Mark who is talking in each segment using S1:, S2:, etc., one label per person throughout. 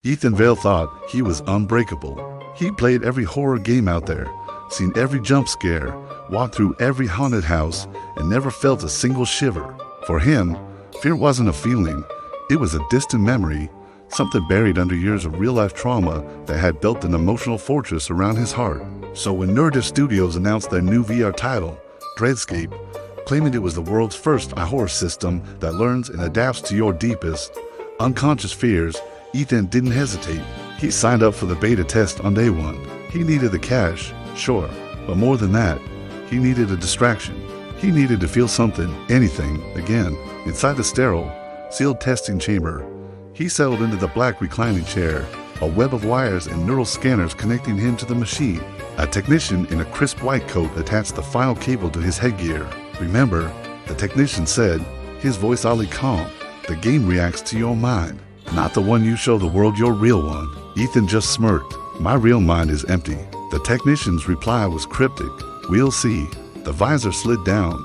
S1: Ethan Vale thought he was unbreakable. He played every horror game out there, seen every jump scare, walked through every haunted house, and never felt a single shiver. For him, fear wasn't a feeling, it was a distant memory, something buried under years of real-life trauma that had built an emotional fortress around his heart. So when Nerdish Studios announced their new VR title, Dreadscape, claiming it was the world's first horror system that learns and adapts to your deepest, unconscious fears, Ethan didn't hesitate. He signed up for the beta test on day one. He needed the cash, sure, but more than that, he needed a distraction. He needed to feel something, anything, again. Inside the sterile, sealed testing chamber, he settled into the black reclining chair, a web of wires and neural scanners connecting him to the machine. A technician in a crisp white coat attached the final cable to his headgear. Remember, the technician said, his voice oddly calm, the game reacts to your mind, not the one you show the world your real one. Ethan just smirked. My real mind is empty. The technician's reply was cryptic. We'll see. The visor slid down,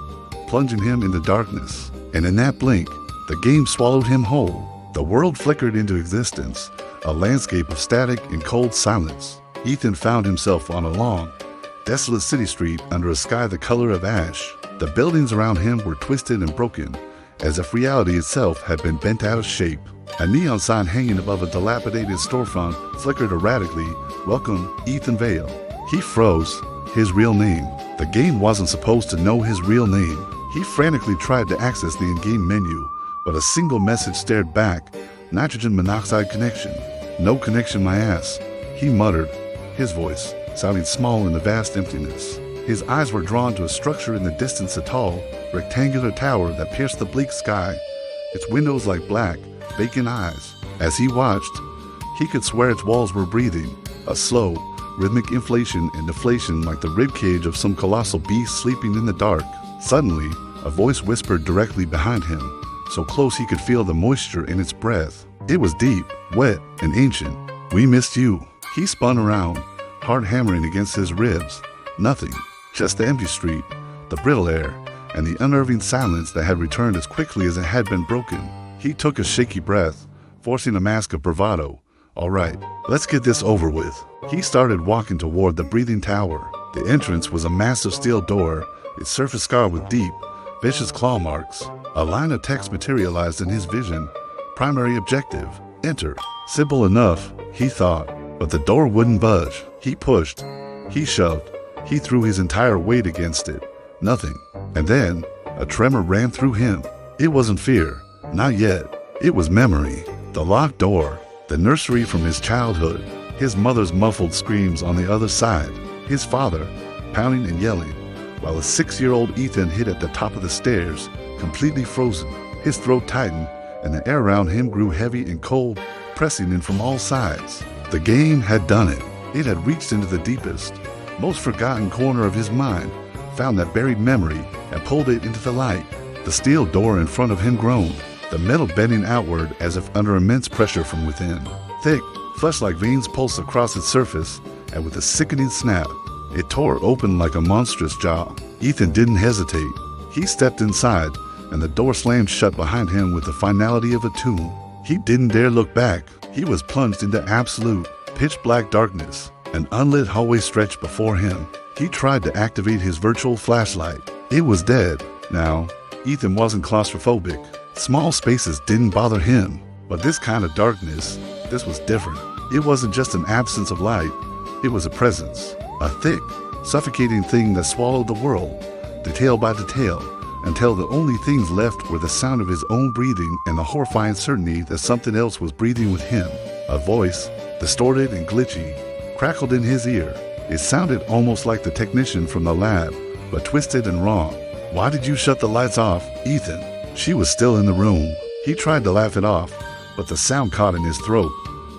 S1: plunging him into darkness. And in that blink, the game swallowed him whole. The world flickered into existence, a landscape of static and cold silence. Ethan found himself on a long, desolate city street under a sky the color of ash. The buildings around him were twisted and broken, as if reality itself had been bent out of shape. A neon sign hanging above a dilapidated storefront flickered erratically, "Welcome, Ethan Vale." He froze. His real name. The game wasn't supposed to know his real name. He frantically tried to access the in-game menu, but a single message stared back. Nitrogen monoxide connection. No connection, my ass. He muttered, his voice sounding small in the vast emptiness. His eyes were drawn to a structure in the distance, a tall, rectangular tower that pierced the bleak sky, its windows like black, vacant eyes. As he watched, he could swear its walls were breathing, a slow, rhythmic inflation and deflation like the ribcage of some colossal beast sleeping in the dark. Suddenly, a voice whispered directly behind him, so close he could feel the moisture in its breath. It was deep, wet, and ancient. "We missed you." He spun around, heart hammering against his ribs. Nothing, just the empty street, the brittle air, and the unnerving silence that had returned as quickly as it had been broken. He took a shaky breath, forcing a mask of bravado. "All right, let's get this over with." He started walking toward the breathing tower. The entrance was a massive steel door, its surface scarred with deep, vicious claw marks. A line of text materialized in his vision. Primary objective, enter. Simple enough, he thought, but the door wouldn't budge. He pushed, he shoved, he threw his entire weight against it. Nothing. And then, a tremor ran through him. It wasn't fear, not yet. It was memory. The locked door, the nursery from his childhood, his mother's muffled screams on the other side, his father pounding and yelling, while a 6-year-old Ethan hid at the top of the stairs, completely frozen. His throat tightened, and the air around him grew heavy and cold, pressing in from all sides. The game had done it. It had reached into the deepest, most forgotten corner of his mind, found that buried memory, and pulled it into the light. The steel door in front of him groaned, the metal bending outward as if under immense pressure from within. Thick, flesh-like veins pulsed across its surface, and with a sickening snap, it tore open like a monstrous jaw. Ethan didn't hesitate. He stepped inside, and the door slammed shut behind him with the finality of a tomb. He didn't dare look back. He was plunged into absolute, pitch-black darkness. An unlit hallway stretched before him. He tried to activate his virtual flashlight. It was dead. Now, Ethan wasn't claustrophobic. Small spaces didn't bother him. But this kind of darkness, this was different. It wasn't just an absence of light. It was a presence. A thick, suffocating thing that swallowed the world, detail by detail, until the only things left were the sound of his own breathing and the horrifying certainty that something else was breathing with him. A voice, distorted and glitchy, crackled in his ear. It sounded almost like the technician from the lab, but twisted and wrong. "Why did you shut the lights off, Ethan?" She was still in the room. He tried to laugh it off, but the sound caught in his throat,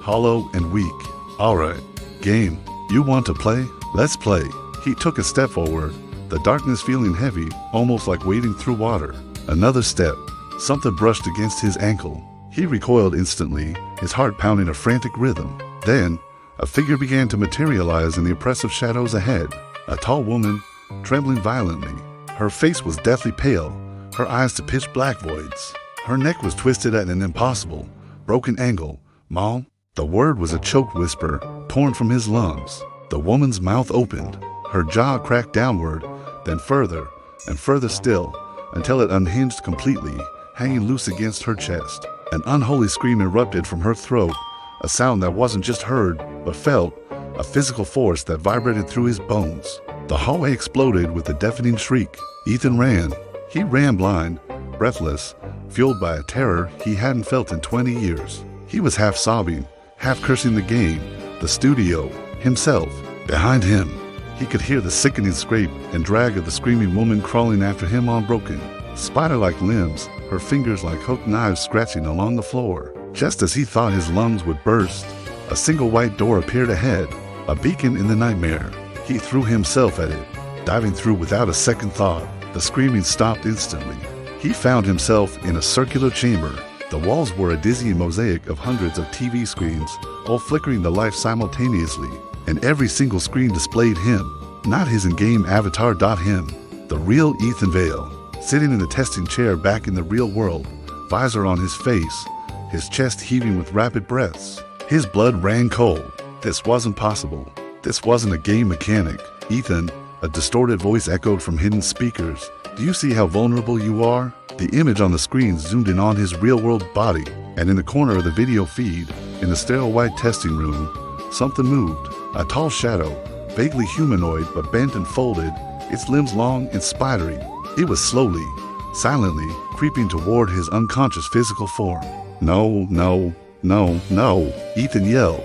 S1: hollow and weak. "All right, game. You want to play? Let's play." He took a step forward, the darkness feeling heavy, almost like wading through water. Another step. Something brushed against his ankle. He recoiled instantly, his heart pounding a frantic rhythm. Then, a figure began to materialize in the oppressive shadows ahead. A tall woman, trembling violently. Her face was deathly pale, her eyes to pitch black voids. Her neck was twisted at an impossible, broken angle. "Mom?" The word was a choked whisper torn from his lungs. The woman's mouth opened, her jaw cracked downward, then further and further still, until it unhinged completely, hanging loose against her chest. An unholy scream erupted from her throat, a sound that wasn't just heard, but felt, a physical force that vibrated through his bones. The hallway exploded with a deafening shriek. Ethan ran. He ran blind, breathless, fueled by a terror he hadn't felt in 20 years. He was half sobbing, half cursing the game, the studio, himself. Behind him, he could hear the sickening scrape and drag of the screaming woman crawling after him unbroken. Spider-like limbs, her fingers like hooked knives scratching along the floor. Just as he thought his lungs would burst, a single white door appeared ahead, a beacon in the nightmare. He threw himself at it, diving through without a second thought. The screaming stopped instantly. He found himself in a circular chamber. The walls were a dizzying mosaic of hundreds of TV screens, all flickering the light simultaneously, and every single screen displayed him, not his in-game avatar. Him, the real Ethan Vale, sitting in the testing chair back in the real world, visor on his face, his chest heaving with rapid breaths. His blood ran cold. This wasn't possible. This wasn't a game mechanic. Ethan, a distorted voice echoed from hidden speakers. Do you see how vulnerable you are? The image on the screen zoomed in on his real-world body, and in the corner of the video feed, in the sterile white testing room, something moved. A tall shadow, vaguely humanoid but bent and folded, its limbs long and spidery. It was slowly, silently, creeping toward his unconscious physical form. No, no, no, no, Ethan yelled,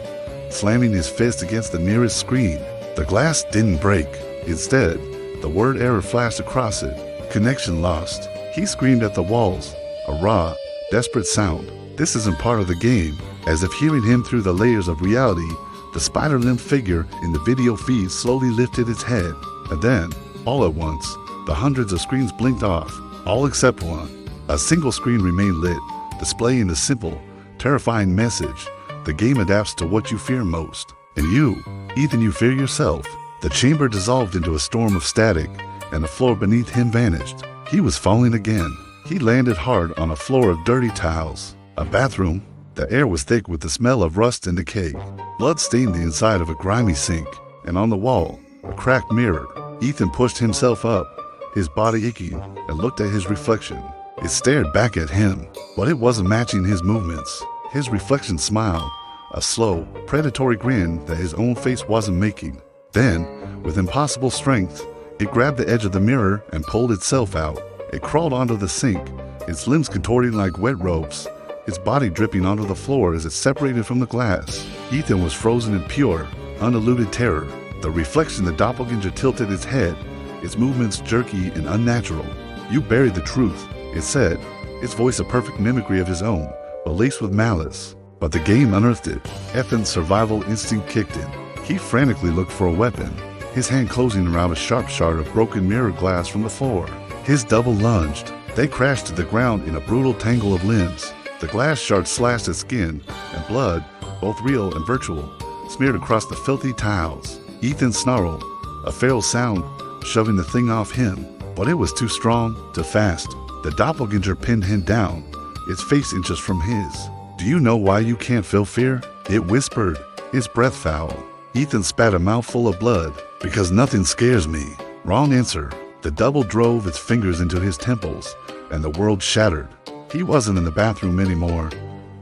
S1: slamming his fist against the nearest screen. The glass didn't break. Instead, the word error flashed across it. Connection lost. He screamed at the walls, a raw, desperate sound. This isn't part of the game. As if hearing him through the layers of reality, the spider-limbed figure in the video feed slowly lifted its head. And then, all at once, the hundreds of screens blinked off, all except one. A single screen remained lit, displaying the simple, terrifying message: the game adapts to what you fear most. And you, Ethan, you fear yourself. The chamber dissolved into a storm of static, and the floor beneath him vanished. He was falling again. He landed hard on a floor of dirty tiles. A bathroom. The air was thick with the smell of rust and decay. Blood stained the inside of a grimy sink, and on the wall, a cracked mirror. Ethan pushed himself up, his body aching, and looked at his reflection. It stared back at him, but it wasn't matching his movements. His reflection smiled, a slow, predatory grin that his own face wasn't making. Then, with impossible strength, it grabbed the edge of the mirror and pulled itself out. It crawled onto the sink, its limbs contorting like wet ropes, its body dripping onto the floor as it separated from the glass. Ethan was frozen in pure, undiluted terror. The reflection, the doppelganger, tilted its head, its movements jerky and unnatural. "You buried the truth," it said, its voice a perfect mimicry of his own, but laced with malice. But the game unearthed it. Ethan's survival instinct kicked in. He frantically looked for a weapon, his hand closing around a sharp shard of broken mirror glass from the floor. His double lunged. They crashed to the ground in a brutal tangle of limbs. The glass shard slashed at skin, and blood, both real and virtual, smeared across the filthy tiles. Ethan snarled, a feral sound, shoving the thing off him. But it was too strong, too fast. The doppelganger pinned him down, its face inches from his. "Do you know why you can't feel fear?" it whispered, its breath foul. Ethan spat a mouthful of blood. "Because nothing scares me." Wrong answer. The double drove its fingers into his temples, and the world shattered. He wasn't in the bathroom anymore.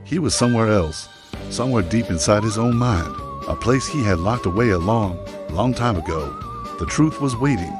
S1: He was somewhere else, somewhere deep inside his own mind, a place he had locked away a long, long time ago. The truth was waiting.